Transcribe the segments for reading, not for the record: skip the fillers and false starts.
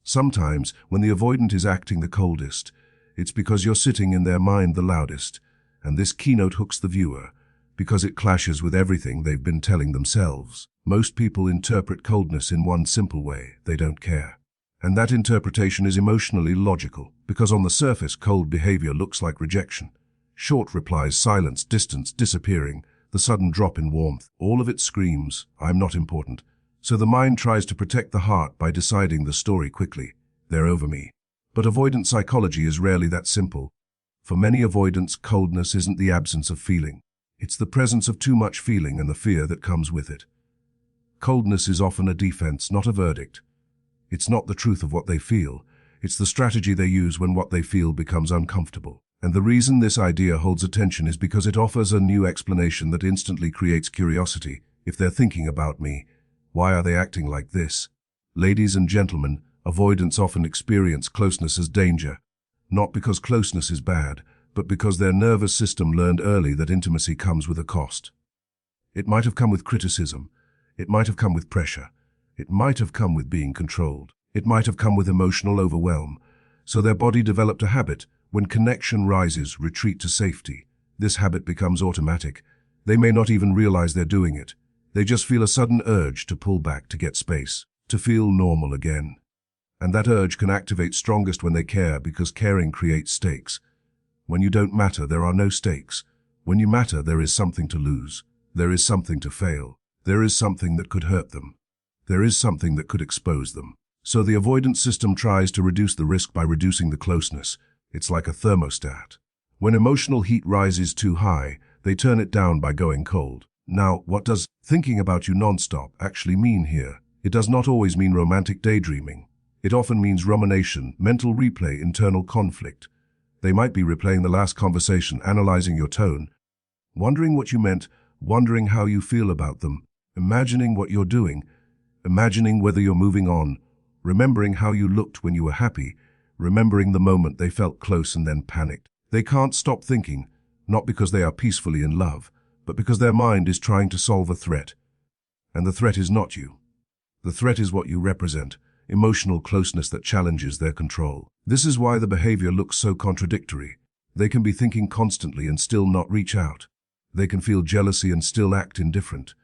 Sometimes, when the avoidant is acting the coldest, it's because you're sitting in their mind the loudest, and this keynote hooks the viewer, because it clashes with everything they've been telling themselves. Most people interpret coldness in one simple way: they don't care. And that interpretation is emotionally logical, because on the surface, cold behavior looks like rejection. Short replies, silence, distance, disappearing, the sudden drop in warmth. All of it screams, "I'm not important." So the mind tries to protect the heart by deciding the story quickly: they're over me. But avoidant psychology is rarely that simple. For many avoidants, coldness isn't the absence of feeling. It's the presence of too much feeling and the fear that comes with it. Coldness is often a defense, not a verdict. It's not the truth of what they feel. It's the strategy they use when what they feel becomes uncomfortable. And the reason this idea holds attention is because it offers a new explanation that instantly creates curiosity. If they're thinking about me, why are they acting like this? Ladies and gentlemen, avoidants often experience closeness as danger, not because closeness is bad, but because their nervous system learned early that intimacy comes with a cost. It might have come with criticism. It might have come with pressure. It might have come with being controlled. It might have come with emotional overwhelm. So their body developed a habit: when connection rises, retreat to safety. This habit becomes automatic. They may not even realize they're doing it. They just feel a sudden urge to pull back, to get space, to feel normal again. And that urge can activate strongest when they care, because caring creates stakes. When you don't matter, there are no stakes. When you matter, there is something to lose. There is something to fail. There is something that could hurt them. There is something that could expose them. So the avoidance system tries to reduce the risk by reducing the closeness. It's like a thermostat. When emotional heat rises too high, they turn it down by going cold. Now, what does thinking about you nonstop actually mean here? It does not always mean romantic daydreaming. It often means rumination, mental replay, internal conflict. They might be replaying the last conversation, analyzing your tone, wondering what you meant, wondering how you feel about them, imagining what you're doing, imagining whether you're moving on, remembering how you looked when you were happy, remembering the moment they felt close and then panicked. They can't stop thinking, not because they are peacefully in love, but because their mind is trying to solve a threat. And the threat is not you. The threat is what you represent: emotional closeness that challenges their control. This is why the behavior looks so contradictory. They can be thinking constantly and still not reach out. They can feel jealousy and still act indifferent.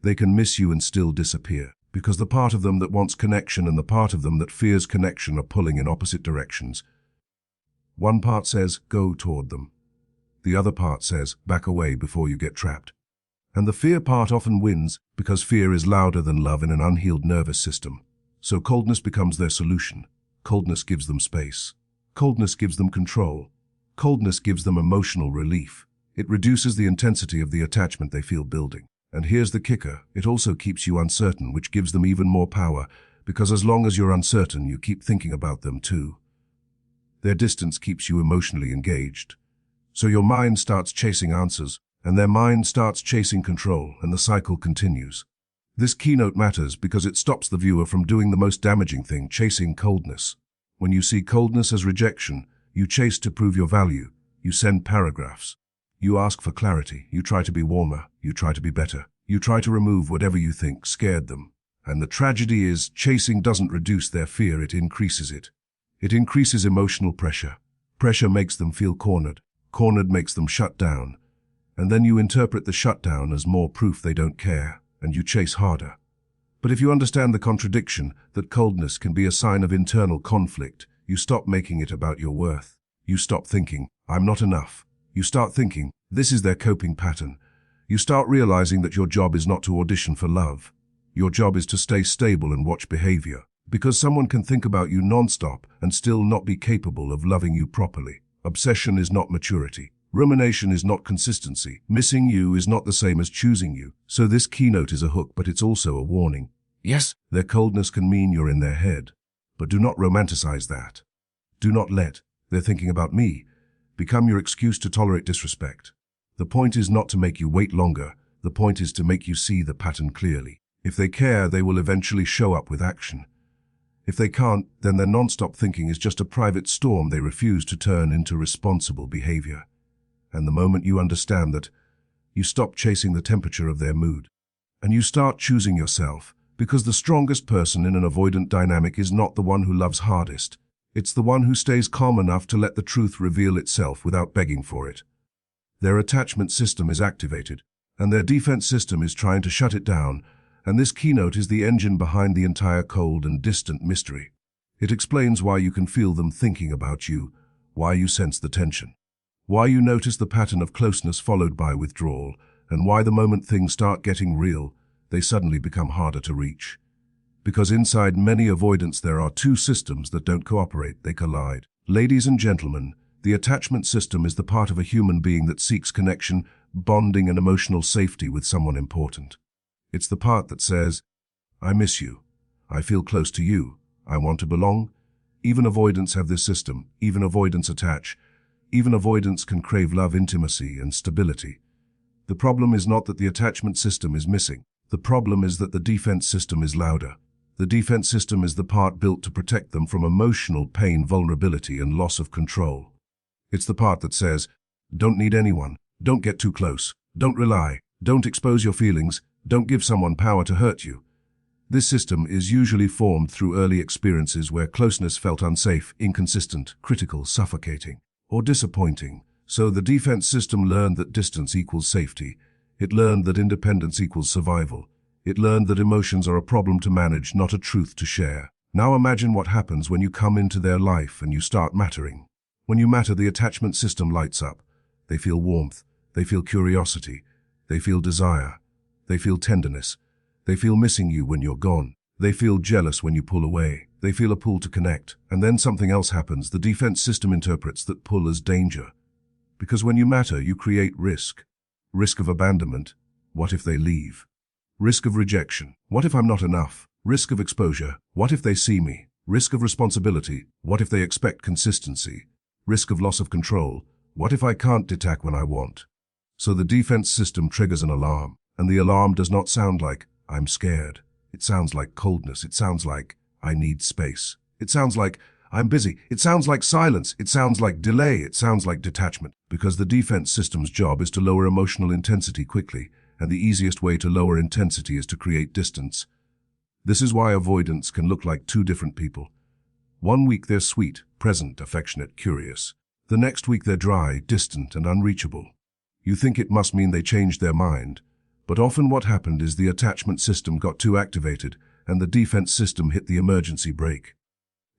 They can miss you and still disappear, because the part of them that wants connection and the part of them that fears connection are pulling in opposite directions. One part says, go toward them. The other part says, back away before you get trapped. And the fear part often wins, because fear is louder than love in an unhealed nervous system. So coldness becomes their solution. Coldness gives them space. Coldness gives them control. Coldness gives them emotional relief. It reduces the intensity of the attachment they feel building. And here's the kicker: it also keeps you uncertain, which gives them even more power, because as long as you're uncertain, you keep thinking about them too. Their distance keeps you emotionally engaged. So your mind starts chasing answers, and their mind starts chasing control, and the cycle continues. This keynote matters because it stops the viewer from doing the most damaging thing: chasing coldness. When you see coldness as rejection, you chase to prove your value. You send paragraphs. You ask for clarity. You try to be warmer. You try to be better. You try to remove whatever you think scared them. And the tragedy is, chasing doesn't reduce their fear, it increases it. It increases emotional pressure. Pressure makes them feel cornered. Cornered makes them shut down. And then you interpret the shutdown as more proof they don't care, and you chase harder. But if you understand the contradiction, that coldness can be a sign of internal conflict, you stop making it about your worth. You stop thinking, I'm not enough. You start thinking, this is their coping pattern. You start realizing that your job is not to audition for love. Your job is to stay stable and watch behavior. Because someone can think about you nonstop and still not be capable of loving you properly. Obsession is not maturity. Rumination is not consistency. Missing you is not the same as choosing you. So this keynote is a hook, but it's also a warning. Yes, their coldness can mean you're in their head, but do not romanticize that. Do not let "they're thinking about me" become your excuse to tolerate disrespect. The point is not to make you wait longer. The point is to make you see the pattern clearly. If they care, they will eventually show up with action. If they can't, then their nonstop thinking is just a private storm they refuse to turn into responsible behavior. And the moment you understand that, you stop chasing the temperature of their mood. And you start choosing yourself, Because the strongest person in an avoidant dynamic is not the one who loves hardest. It's the one who stays calm enough to let the truth reveal itself without begging for it. Their attachment system is activated, and their defense system is trying to shut it down, and this keynote is the engine behind the entire cold and distant mystery. It explains why you can feel them thinking about you, why you sense the tension, why you notice the pattern of closeness followed by withdrawal, and why the moment things start getting real, they suddenly become harder to reach. Because inside many avoidants there are two systems that don't cooperate, they collide. Ladies and gentlemen, the attachment system is the part of a human being that seeks connection, bonding and emotional safety with someone important. It's the part that says, I miss you, I feel close to you, I want to belong. Even avoidants have this system, even avoidants attach. Even avoidants can crave love, intimacy and stability. The problem is not that the attachment system is missing. The problem is that the defense system is louder. The defense system is the part built to protect them from emotional pain, vulnerability, and loss of control. It's the part that says, don't need anyone, don't get too close, don't rely, don't expose your feelings, don't give someone power to hurt you. This system is usually formed through early experiences where closeness felt unsafe, inconsistent, critical, suffocating, or disappointing. So the defense system learned that distance equals safety. It learned that independence equals survival. It learned that emotions are a problem to manage, not a truth to share. Now imagine what happens when you come into their life and you start mattering. When you matter, the attachment system lights up. They feel warmth. They feel curiosity. They feel desire. They feel tenderness. They feel missing you when you're gone. They feel jealous when you pull away. They feel a pull to connect. And then something else happens. The defense system interprets that pull as danger. Because when you matter, you create risk. Risk of abandonment. What if they leave? Risk of rejection. What if I'm not enough? Risk of exposure. What if they see me? Risk of responsibility. What if they expect consistency? Risk of loss of control. What if I can't detach when I want? So the defense system triggers an alarm. And the alarm does not sound like, I'm scared. It sounds like coldness. It sounds like, I need space. It sounds like, I'm busy. It sounds like silence. It sounds like delay. It sounds like detachment. Because the defense system's job is to lower emotional intensity quickly, and the easiest way to lower intensity is to create distance. This is why avoidants can look like two different people. One week they're sweet, present, affectionate, curious. The next week they're dry, distant, and unreachable. You think it must mean they changed their mind, but often what happened is the attachment system got too activated, and the defense system hit the emergency brake.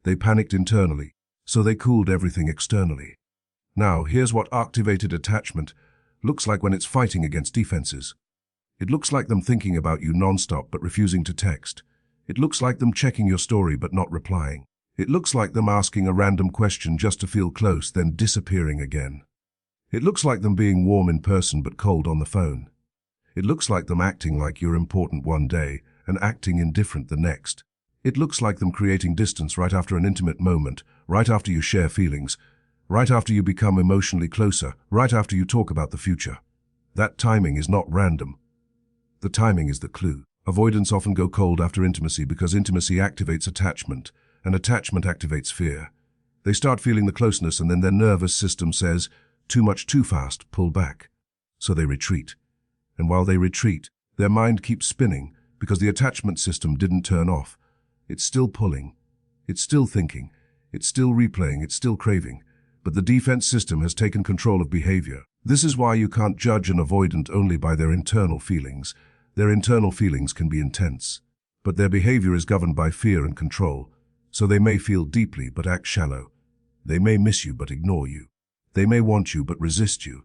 They panicked internally, so they cooled everything externally. Now, here's what activated attachment looks like when it's fighting against defenses. It looks like them thinking about you nonstop but refusing to text. It looks like them checking your story but not replying. It looks like them asking a random question just to feel close, then disappearing again. It looks like them being warm in person but cold on the phone. It looks like them acting like you're important one day and acting indifferent the next. It looks like them creating distance right after an intimate moment, right after you share feelings, right after you become emotionally closer, right after you talk about the future. That timing is not random. The timing is the clue. Avoidants often go cold after intimacy because intimacy activates attachment, and attachment activates fear. They start feeling the closeness and then their nervous system says, too much too fast, pull back. So they retreat. And while they retreat, their mind keeps spinning because the attachment system didn't turn off. It's still pulling. It's still thinking. It's still replaying. It's still craving. But the defense system has taken control of behavior. This is why you can't judge an avoidant only by their internal feelings. Their internal feelings can be intense, but their behavior is governed by fear and control. So they may feel deeply but act shallow. They may miss you but ignore you. They may want you but resist you.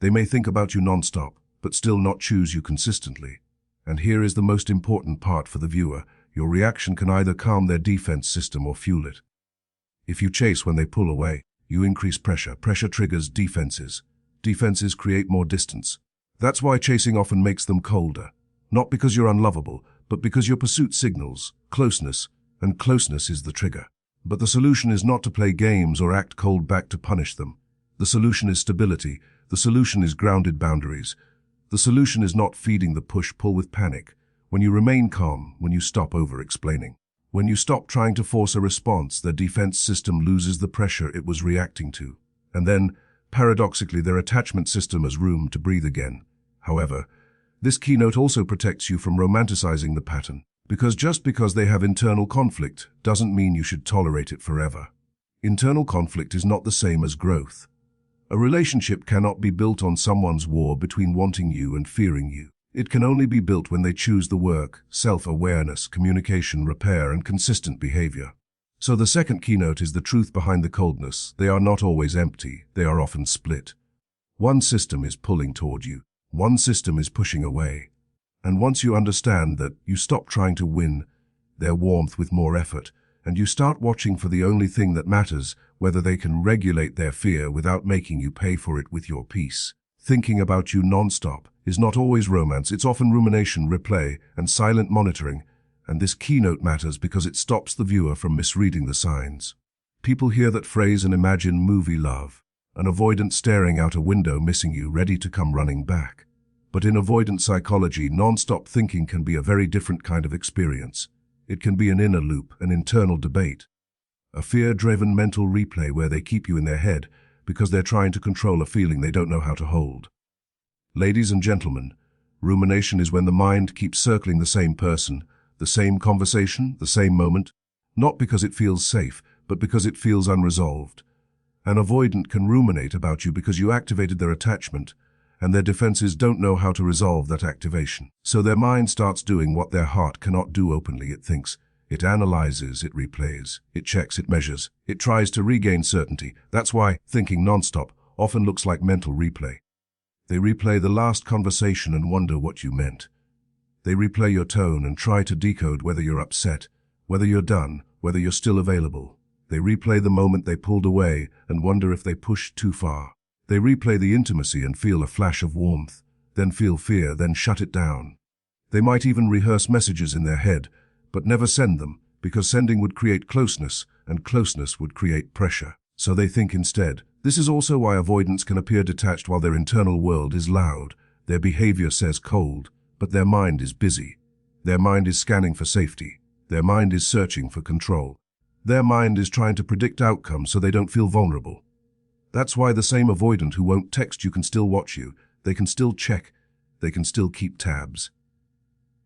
They may think about you nonstop but still not choose you consistently. And here is the most important part for the viewer. Your reaction can either calm their defense system or fuel it. If you chase when they pull away, you increase pressure. Pressure triggers defenses. Defenses create more distance. That's why chasing often makes them colder. Not because you're unlovable, but because your pursuit signals closeness, and closeness is the trigger. But the solution is not to play games or act cold back to punish them. The solution is stability. The solution is grounded boundaries. The solution is not feeding the push-pull with panic. When you remain calm, when you stop over-explaining, when you stop trying to force a response, their defense system loses the pressure it was reacting to. And then, paradoxically, their attachment system has room to breathe again. However, this keynote also protects you from romanticizing the pattern. Because just because they have internal conflict doesn't mean you should tolerate it forever. Internal conflict is not the same as growth. A relationship cannot be built on someone's war between wanting you and fearing you. It can only be built when they choose the work, self-awareness, communication, repair, and consistent behavior. So the second keynote is the truth behind the coldness. They are not always empty, they are often split. One system is pulling toward you, one system is pushing away. And once you understand that, you stop trying to win their warmth with more effort, and you start watching for the only thing that matters, whether they can regulate their fear without making you pay for it with your peace. Thinking about you nonstop is not always romance, it's often rumination, replay, and silent monitoring, and this keynote matters because it stops the viewer from misreading the signs. People hear that phrase and imagine movie love, an avoidant staring out a window missing you, ready to come running back. But in avoidant psychology, non-stop thinking can be a very different kind of experience. It can be an inner loop, an internal debate, a fear-driven mental replay where they keep you in their head because they're trying to control a feeling they don't know how to hold. Ladies and gentlemen, rumination is when the mind keeps circling the same person, the same conversation, the same moment, not because it feels safe, but because it feels unresolved. An avoidant can ruminate about you because you activated their attachment, and their defenses don't know how to resolve that activation. So their mind starts doing what their heart cannot do openly. It thinks, it analyzes, it replays, it checks, it measures, it tries to regain certainty. That's why thinking nonstop often looks like mental replay. They replay the last conversation and wonder what you meant. They replay your tone and try to decode whether you're upset, whether you're done, whether you're still available. They replay the moment they pulled away and wonder if they pushed too far. They replay the intimacy and feel a flash of warmth, then feel fear, then shut it down. They might even rehearse messages in their head, but never send them, because sending would create closeness, and closeness would create pressure. So they think instead. This is also why avoidants can appear detached while their internal world is loud. Their behavior says cold, but their mind is busy. Their mind is scanning for safety. Their mind is searching for control. Their mind is trying to predict outcomes so they don't feel vulnerable. That's why the same avoidant who won't text you can still watch you. They can still check. They can still keep tabs.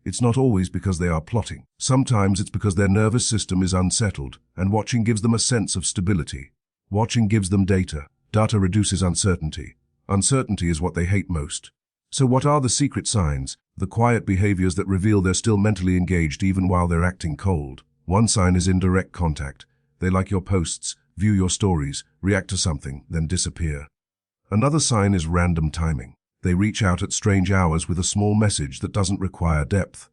It's not always because they are plotting. Sometimes it's because their nervous system is unsettled, and watching gives them a sense of stability. Watching gives them data. Data reduces uncertainty. Uncertainty is what they hate most. So what are the secret signs, the quiet behaviors that reveal they're still mentally engaged even while they're acting cold? One sign is indirect contact. They like your posts, view your stories, react to something, then disappear. Another sign is random timing. They reach out at strange hours with a small message that doesn't require depth.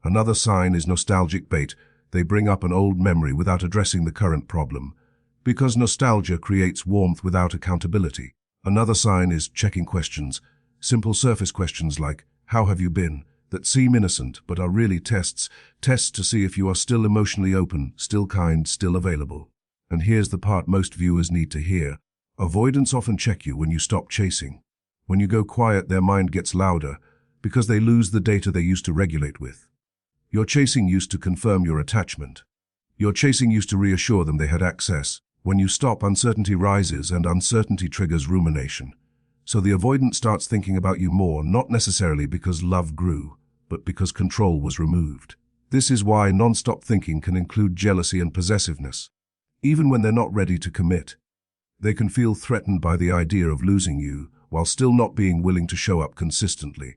Another sign is nostalgic bait. They bring up an old memory without addressing the current problem, because nostalgia creates warmth without accountability. Another sign is checking questions, simple surface questions like, "How have you been?" that seem innocent but are really tests to see if you are still emotionally open, still kind, still available. And here's the part most viewers need to hear. Avoidants often check you when you stop chasing. When you go quiet, their mind gets louder because they lose the data they used to regulate with. Your chasing used to confirm your attachment. Your chasing used to reassure them they had access. When you stop, uncertainty rises, and uncertainty triggers rumination. So the avoidant starts thinking about you more, not necessarily because love grew, but because control was removed. This is why non-stop thinking can include jealousy and possessiveness. Even when they're not ready to commit, they can feel threatened by the idea of losing you, while still not being willing to show up consistently.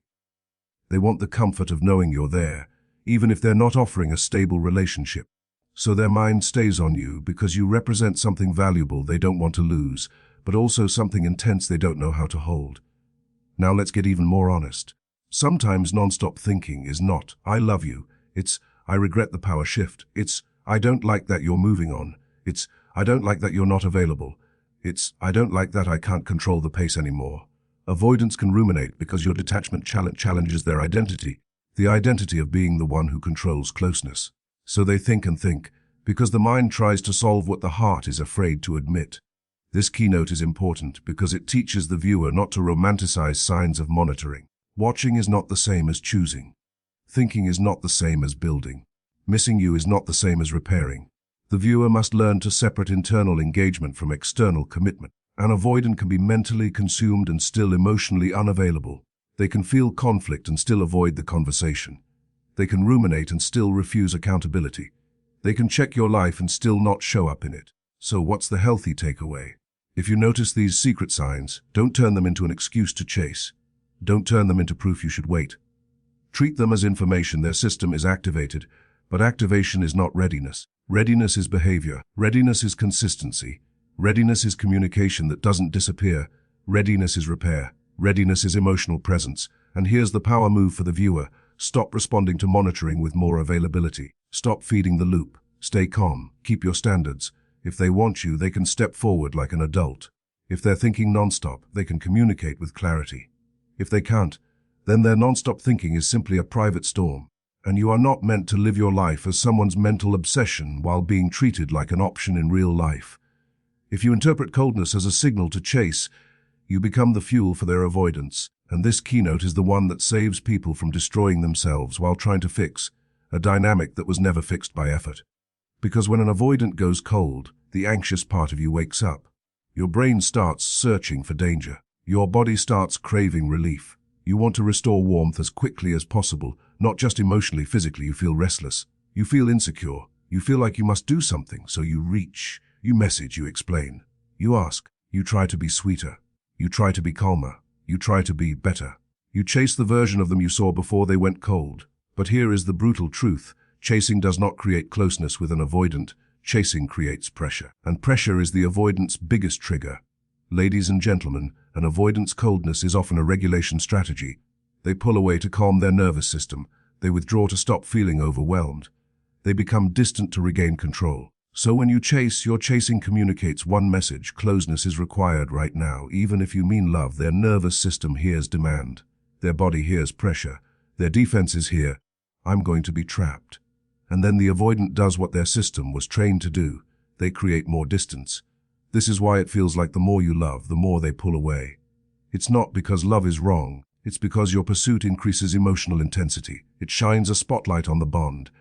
They want the comfort of knowing you're there, even if they're not offering a stable relationship. So their mind stays on you because you represent something valuable they don't want to lose, but also something intense they don't know how to hold. Now let's get even more honest. Sometimes non-stop thinking is not, "I love you." It's, "I regret the power shift." It's, "I don't like that you're moving on." It's, "I don't like that you're not available." It's, "I don't like that I can't control the pace anymore." Avoidance can ruminate because your detachment challenges their identity, the identity of being the one who controls closeness. So they think and think, because the mind tries to solve what the heart is afraid to admit. This keynote is important because it teaches the viewer not to romanticize signs of monitoring. Watching is not the same as choosing. Thinking is not the same as building. Missing you is not the same as repairing. The viewer must learn to separate internal engagement from external commitment. An avoidant can be mentally consumed and still emotionally unavailable. They can feel conflict and still avoid the conversation. They can ruminate and still refuse accountability. They can check your life and still not show up in it. So what's the healthy takeaway? If you notice these secret signs, don't turn them into an excuse to chase. Don't turn them into proof you should wait. Treat them as information their system is activated, but activation is not readiness. Readiness is behavior. Readiness is consistency. Readiness is communication that doesn't disappear. Readiness is repair. Readiness is emotional presence. And here's the power move for the viewer. Stop responding to monitoring with more availability. Stop feeding the loop. Stay calm. Keep your standards. If they want you, they can step forward like an adult. If they're thinking nonstop, they can communicate with clarity. If they can't, then their nonstop thinking is simply a private storm. And you are not meant to live your life as someone's mental obsession while being treated like an option in real life. If you interpret coldness as a signal to chase, you become the fuel for their avoidance. And this keynote is the one that saves people from destroying themselves while trying to fix a dynamic that was never fixed by effort. Because when an avoidant goes cold, the anxious part of you wakes up. Your brain starts searching for danger. Your body starts craving relief. You want to restore warmth as quickly as possible, not just emotionally, physically. You feel restless. You feel insecure. You feel like you must do something, so you reach. You message, you explain. You ask. You try to be sweeter. You try to be calmer. You try to be better. You chase the version of them you saw before they went cold. But here is the brutal truth. Chasing does not create closeness with an avoidant. Chasing creates pressure. And pressure is the avoidant's biggest trigger. Ladies and gentlemen, an avoidant's coldness is often a regulation strategy. They pull away to calm their nervous system. They withdraw to stop feeling overwhelmed. They become distant to regain control. So when you chase, your chasing communicates one message: closeness is required right now. Even if you mean love, their nervous system hears demand. Their body hears pressure. Their defense is here: I'm going to be trapped. And then the avoidant does what their system was trained to do. They create more distance. This is why it feels like the more you love, the more they pull away. It's not because love is wrong. It's because your pursuit increases emotional intensity. It shines a spotlight on the bond.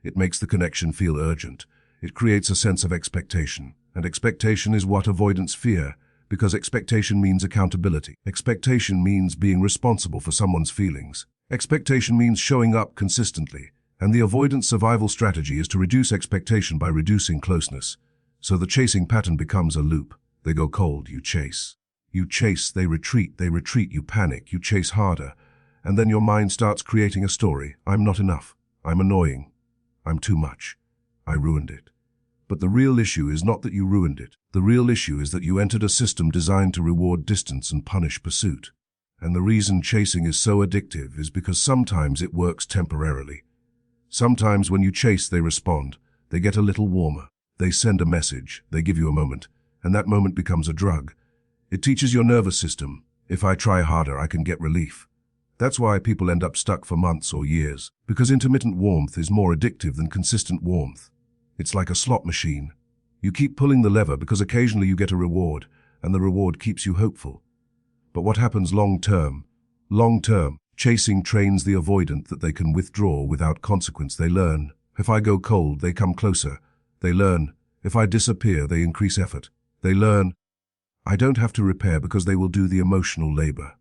It makes the connection feel urgent. It creates a sense of expectation. And expectation is what avoidants fear, because expectation means accountability. Expectation means being responsible for someone's feelings. Expectation means showing up consistently. And the avoidant survival strategy is to reduce expectation by reducing closeness. So the chasing pattern becomes a loop. They go cold, you chase. You chase, they retreat, you panic, you chase harder. And then your mind starts creating a story. I'm not enough. I'm annoying. I'm too much. I ruined it. But the real issue is not that you ruined it. The real issue is that you entered a system designed to reward distance and punish pursuit. And the reason chasing is so addictive is because sometimes it works temporarily. Sometimes when you chase, they respond. They get a little warmer. They send a message. They give you a moment. And that moment becomes a drug. It teaches your nervous system, if I try harder, I can get relief. That's why people end up stuck for months or years. Because intermittent warmth is more addictive than consistent warmth. It's like a slot machine. You keep pulling the lever because occasionally you get a reward, and the reward keeps you hopeful. But what happens long term? Long term, chasing trains the avoidant that they can withdraw without consequence. They learn, if I go cold, they come closer. They learn, if I disappear, they increase effort. They learn, I don't have to repair because they will do the emotional labor.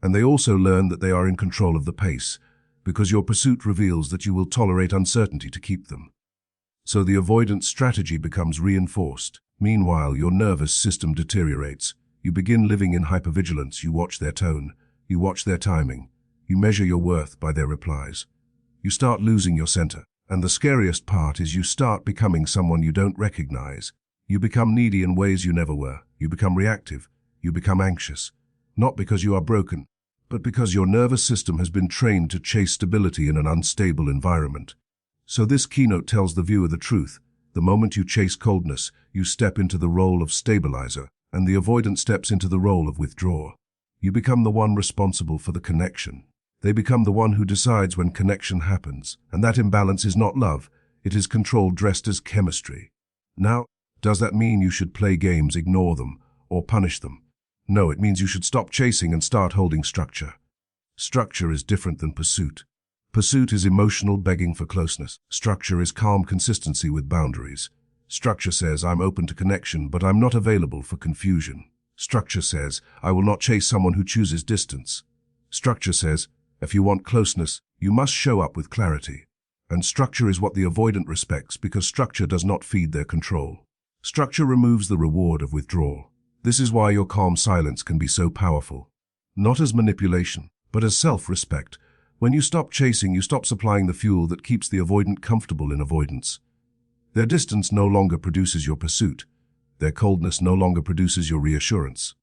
And they also learn that they are in control of the pace, because your pursuit reveals that you will tolerate uncertainty to keep them. So the avoidance strategy becomes reinforced. Meanwhile, your nervous system deteriorates. You begin living in hypervigilance. You watch their tone. You watch their timing. You measure your worth by their replies. You start losing your center. And the scariest part is you start becoming someone you don't recognize. You become needy in ways you never were. You become reactive. You become anxious. Not because you are broken, but because your nervous system has been trained to chase stability in an unstable environment. So this keynote tells the viewer the truth. The moment you chase coldness, you step into the role of stabilizer, and the avoidant steps into the role of withdrawer. You become the one responsible for the connection. They become the one who decides when connection happens, and that imbalance is not love. It is control dressed as chemistry. Now, does that mean you should play games, ignore them, or punish them? No, it means you should stop chasing and start holding structure. Structure is different than pursuit. Pursuit is emotional begging for closeness. Structure is calm consistency with boundaries. Structure says, I'm open to connection, but I'm not available for confusion. Structure says, I will not chase someone who chooses distance. Structure says, if you want closeness, You must show up with clarity. And structure is what the avoidant respects because structure does not feed their control. Structure removes the reward of withdrawal. This is why your calm silence can be so powerful. Not as manipulation, but as self-respect. When you stop chasing, you stop supplying the fuel that keeps the avoidant comfortable in avoidance. Their distance no longer produces your pursuit. Their coldness no longer produces your reassurance.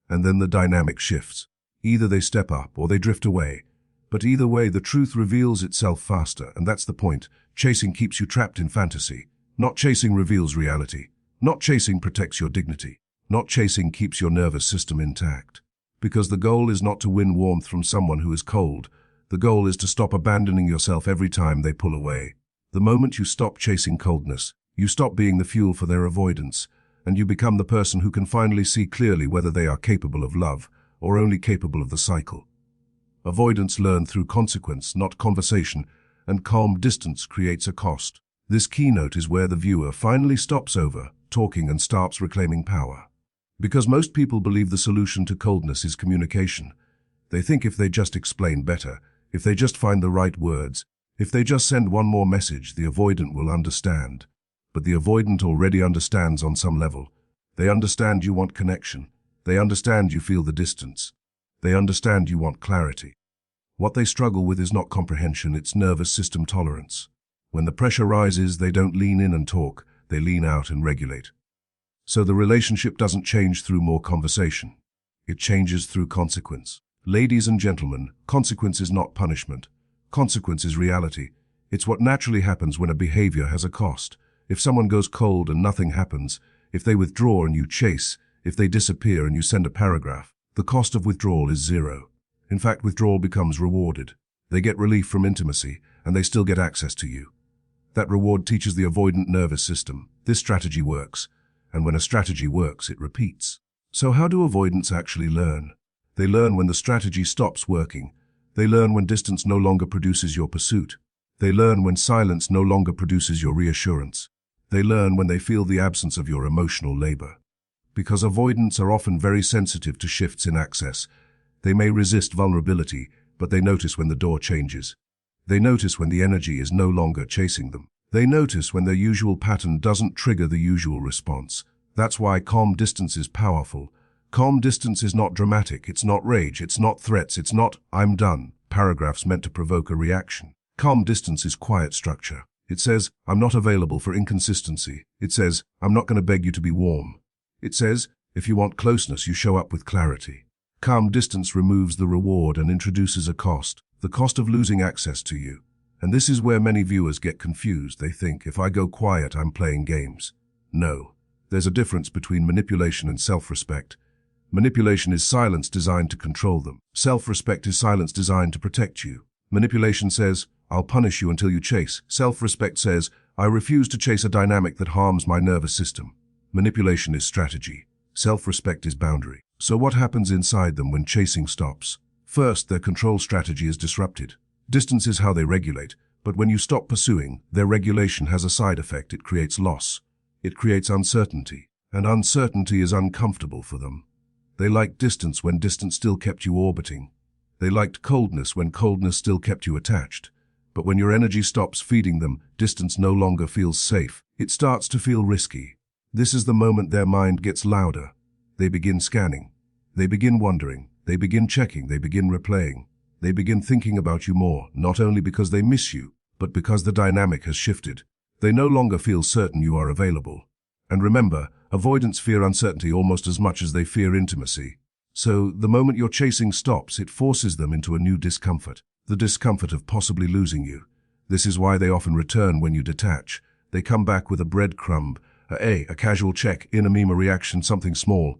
And then the dynamic shifts. Either they step up or they drift away. But either way, the truth reveals itself faster, and that's the point. Chasing keeps you trapped in fantasy. Not chasing reveals reality. Not chasing protects your dignity. Not chasing keeps your nervous system intact. Because the goal is not to win warmth from someone who is cold. The goal is to stop abandoning yourself every time they pull away. The moment you stop chasing coldness, you stop being the fuel for their avoidance, and you become the person who can finally see clearly whether they are capable of love or only capable of the cycle. Avoidance learned through consequence, not conversation, and calm distance creates a cost. This keynote is where the viewer finally stops over talking and starts reclaiming power. Because most people believe the solution to coldness is communication. They think if they just explain better, if they just find the right words, if they just send one more message, the avoidant will understand. But the avoidant already understands on some level. They understand you want connection. They understand you feel the distance. They understand you want clarity. What they struggle with is not comprehension, it's nervous system tolerance. When the pressure rises, they don't lean in and talk, they lean out and regulate. So the relationship doesn't change through more conversation. It changes through consequence. Ladies and gentlemen, consequence is not punishment. Consequence is reality. It's what naturally happens when a behavior has a cost. If someone goes cold and nothing happens, if they withdraw and you chase, if they disappear and you send a paragraph, the cost of withdrawal is zero. In fact, withdrawal becomes rewarded. They get relief from intimacy, and they still get access to you. That reward teaches the avoidant nervous system. This strategy works, and when a strategy works, it repeats. So how do avoidants actually learn? They learn when the strategy stops working. They learn when distance no longer produces your pursuit. They learn when silence no longer produces your reassurance. They learn when they feel the absence of your emotional labor. Because avoidants are often very sensitive to shifts in access. They may resist vulnerability, but they notice when the door changes. They notice when the energy is no longer chasing them. They notice when their usual pattern doesn't trigger the usual response. That's why calm distance is powerful. Calm distance is not dramatic, it's not rage, it's not threats, it's not "I'm done" paragraphs meant to provoke a reaction. Calm distance is quiet structure. It says, "I'm not available for inconsistency." It says, "I'm not going to beg you to be warm." It says, "If you want closeness, you show up with clarity." Calm distance removes the reward and introduces a cost, the cost of losing access to you. And this is where many viewers get confused. They think, if I go quiet, I'm playing games. No. There's a difference between manipulation and self-respect. Manipulation is silence designed to control them. Self-respect is silence designed to protect you. Manipulation says, "I'll punish you until you chase." Self-respect says, "I refuse to chase a dynamic that harms my nervous system." Manipulation is strategy. Self-respect is boundary. So what happens inside them when chasing stops? First, their control strategy is disrupted. Distance is how they regulate, but when you stop pursuing, their regulation has a side effect. It creates loss. It creates uncertainty, and uncertainty is uncomfortable for them. They liked distance when distance still kept you orbiting. They liked coldness when coldness still kept you attached. But when your energy stops feeding them, distance no longer feels safe. It starts to feel risky. This is the moment their mind gets louder. They begin scanning. They begin wondering. They begin checking. They begin replaying. They begin thinking about you more, not only because they miss you, but because the dynamic has shifted. They no longer feel certain you are available. And remember, avoidants fear uncertainty almost as much as they fear intimacy. So, the moment your chasing stops, it forces them into a new discomfort. The discomfort of possibly losing you. This is why they often return when you detach. They come back with a breadcrumb, a casual check, in a meme, a reaction, something small.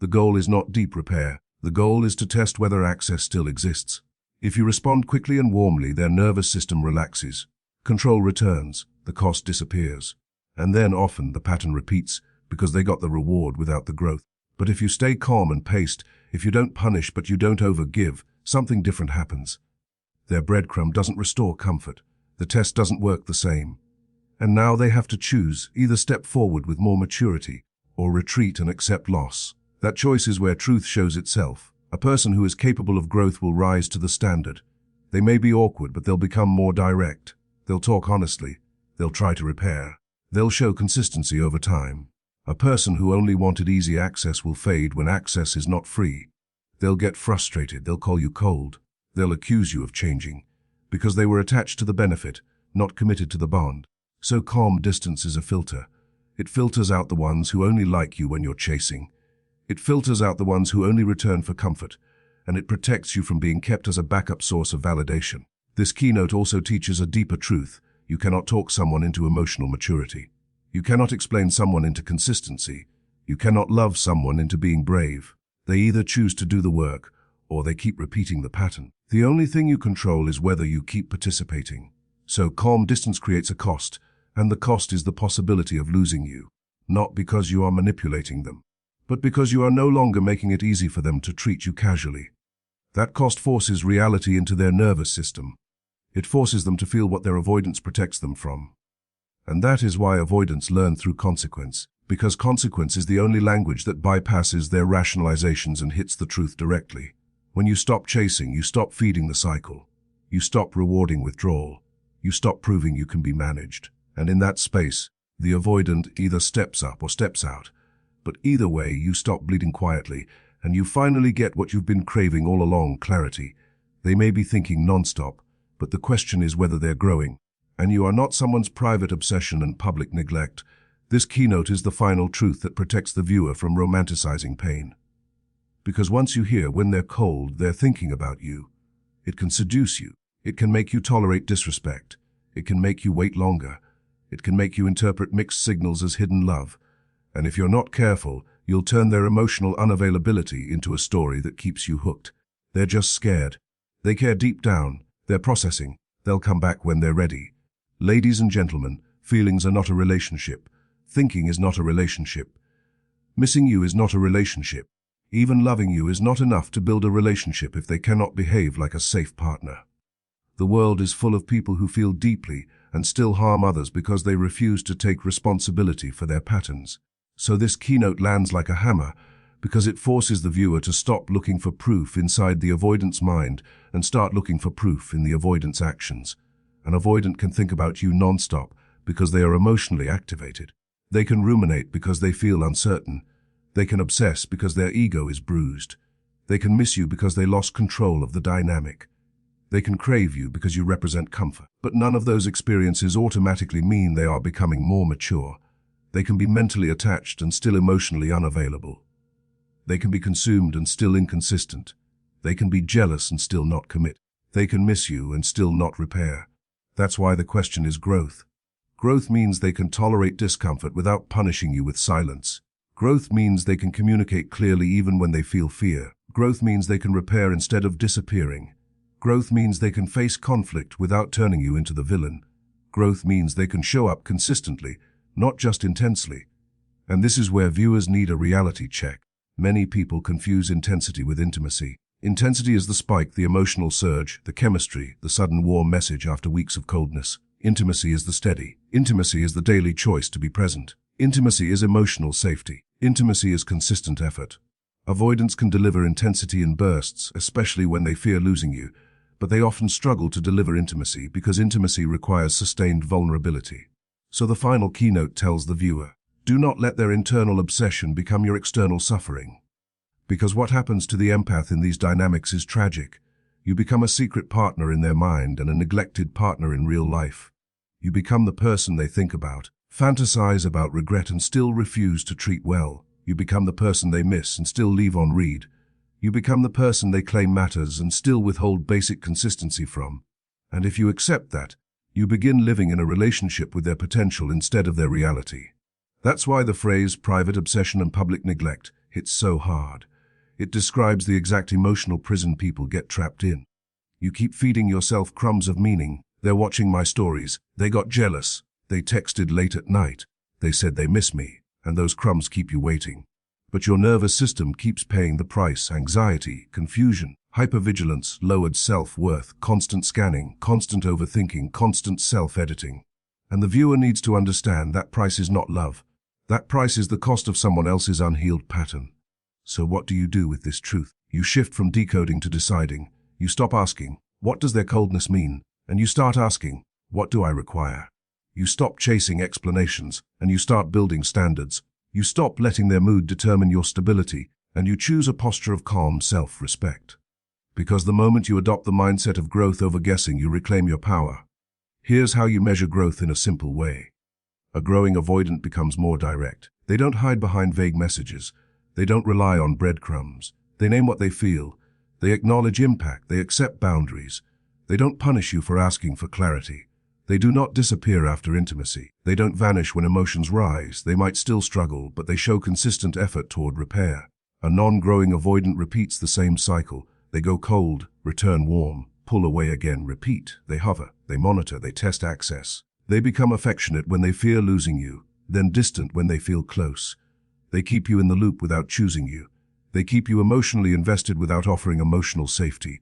The goal is not deep repair. The goal is to test whether access still exists. If you respond quickly and warmly, their nervous system relaxes. Control returns. The cost disappears. And then often the pattern repeats because they got the reward without the growth. But if you stay calm and paced, if you don't punish but you don't overgive, something different happens. Their breadcrumb doesn't restore comfort. The test doesn't work the same. And now they have to choose, either step forward with more maturity or retreat and accept loss. That choice is where truth shows itself. A person who is capable of growth will rise to the standard. They may be awkward, but they'll become more direct. They'll talk honestly. They'll try to repair. They'll show consistency over time. A person who only wanted easy access will fade when access is not free. They'll get frustrated. They'll call you cold. They'll accuse you of changing, because they were attached to the benefit, not committed to the bond. So calm distance is a filter. It filters out the ones who only like you when you're chasing. It filters out the ones who only return for comfort, and it protects you from being kept as a backup source of validation. This keynote also teaches a deeper truth. You cannot talk someone into emotional maturity. You cannot explain someone into consistency. You cannot love someone into being brave. They either choose to do the work, or they keep repeating the pattern. The only thing you control is whether you keep participating. So calm distance creates a cost, and the cost is the possibility of losing you. Not because you are manipulating them, but because you are no longer making it easy for them to treat you casually. That cost forces reality into their nervous system. It forces them to feel what their avoidance protects them from. And that is why avoidants learn through consequence, because consequence is the only language that bypasses their rationalizations and hits the truth directly. When you stop chasing, you stop feeding the cycle. You stop rewarding withdrawal. You stop proving you can be managed. And in that space, the avoidant either steps up or steps out. But either way, you stop bleeding quietly, and you finally get what you've been craving all along, clarity. They may be thinking nonstop, but the question is whether they're growing. And you are not someone's private obsession and public neglect. This keynote is the final truth that protects the viewer from romanticizing pain. Because once you hear when they're cold, they're thinking about you. It can seduce you. It can make you tolerate disrespect. It can make you wait longer. It can make you interpret mixed signals as hidden love. And if you're not careful, you'll turn their emotional unavailability into a story that keeps you hooked. They're just scared. They care deep down. They're processing. They'll come back when they're ready. Ladies and gentlemen, feelings are not a relationship. Thinking is not a relationship. Missing you is not a relationship. Even loving you is not enough to build a relationship if they cannot behave like a safe partner. The world is full of people who feel deeply and still harm others because they refuse to take responsibility for their patterns. So this keynote lands like a hammer because it forces the viewer to stop looking for proof inside the avoidant's mind and start looking for proof in the avoidant's actions. An avoidant can think about you nonstop because they are emotionally activated. They can ruminate because they feel uncertain. They can obsess because their ego is bruised. They can miss you because they lost control of the dynamic. They can crave you because you represent comfort. But none of those experiences automatically mean they are becoming more mature. They can be mentally attached and still emotionally unavailable. They can be consumed and still inconsistent. They can be jealous and still not commit. They can miss you and still not repair. That's why the question is growth. Growth means they can tolerate discomfort without punishing you with silence. Growth means they can communicate clearly even when they feel fear. Growth means they can repair instead of disappearing. Growth means they can face conflict without turning you into the villain. Growth means they can show up consistently, not just intensely. And this is where viewers need a reality check. Many people confuse intensity with intimacy. Intensity is the spike, the emotional surge, the chemistry, the sudden warm message after weeks of coldness. Intimacy is the steady. Intimacy is the daily choice to be present. Intimacy is emotional safety. Intimacy is consistent effort. Avoidants can deliver intensity in bursts, especially when they fear losing you, but they often struggle to deliver intimacy because intimacy requires sustained vulnerability. So the final keynote tells the viewer, do not let their internal obsession become your external suffering. Because what happens to the empath in these dynamics is tragic. You become a secret partner in their mind and a neglected partner in real life. You become the person they think about, fantasize about regret and still refuse to treat well. You become the person they miss and still leave on read. You become the person they claim matters and still withhold basic consistency from. And if you accept that, you begin living in a relationship with their potential instead of their reality. That's why the phrase private obsession and public neglect hits so hard. It describes the exact emotional prison people get trapped in. You keep feeding yourself crumbs of meaning. They're watching my stories. They got jealous. They texted late at night. They said they miss me. And those crumbs keep you waiting. But your nervous system keeps paying the price: anxiety, confusion, hypervigilance, lowered self-worth, constant scanning, constant overthinking, constant self-editing. And the viewer needs to understand that price is not love. That price is the cost of someone else's unhealed pattern. So what do you do with this truth? You shift from decoding to deciding. You stop asking, What does their coldness mean? And you start asking, what do I require? You stop chasing explanations, and you start building standards. You stop letting their mood determine your stability, and you choose a posture of calm self-respect. Because the moment you adopt the mindset of growth over guessing, you reclaim your power. Here's how you measure growth in a simple way. A growing avoidant becomes more direct. They don't hide behind vague messages. They don't rely on breadcrumbs. They name what they feel. They acknowledge impact. They accept boundaries. They don't punish you for asking for clarity. They do not disappear after intimacy. They don't vanish when emotions rise. They might still struggle, but they show consistent effort toward repair. A non-growing avoidant repeats the same cycle. They go cold, return warm, pull away again, repeat. They hover, they monitor, they test access. They become affectionate when they fear losing you, then distant when they feel close. They keep you in the loop without choosing you. They keep you emotionally invested without offering emotional safety.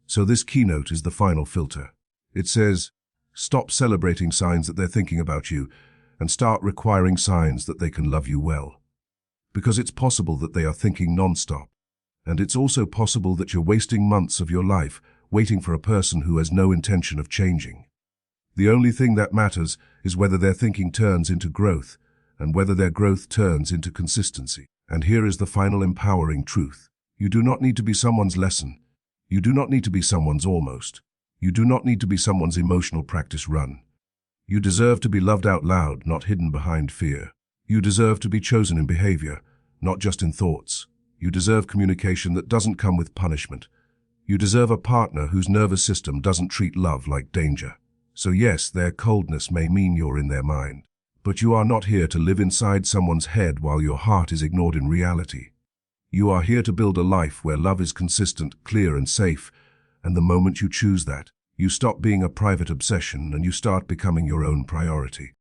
So this keynote is the final filter. It says, stop celebrating signs that they're thinking about you and start requiring signs that they can love you well. Because it's possible that they are thinking nonstop. And it's also possible that you're wasting months of your life waiting for a person who has no intention of changing. The only thing that matters is whether their thinking turns into growth and whether their growth turns into consistency. And here is the final empowering truth. You do not need to be someone's lesson. You do not need to be someone's almost. You do not need to be someone's emotional practice run. You deserve to be loved out loud, not hidden behind fear. You deserve to be chosen in behavior, not just in thoughts. You deserve communication that doesn't come with punishment. You deserve a partner whose nervous system doesn't treat love like danger. So yes, their coldness may mean you're in their mind. But you are not here to live inside someone's head while your heart is ignored in reality. You are here to build a life where love is consistent, clear, and safe. And the moment you choose that, you stop being a private obsession and you start becoming your own priority.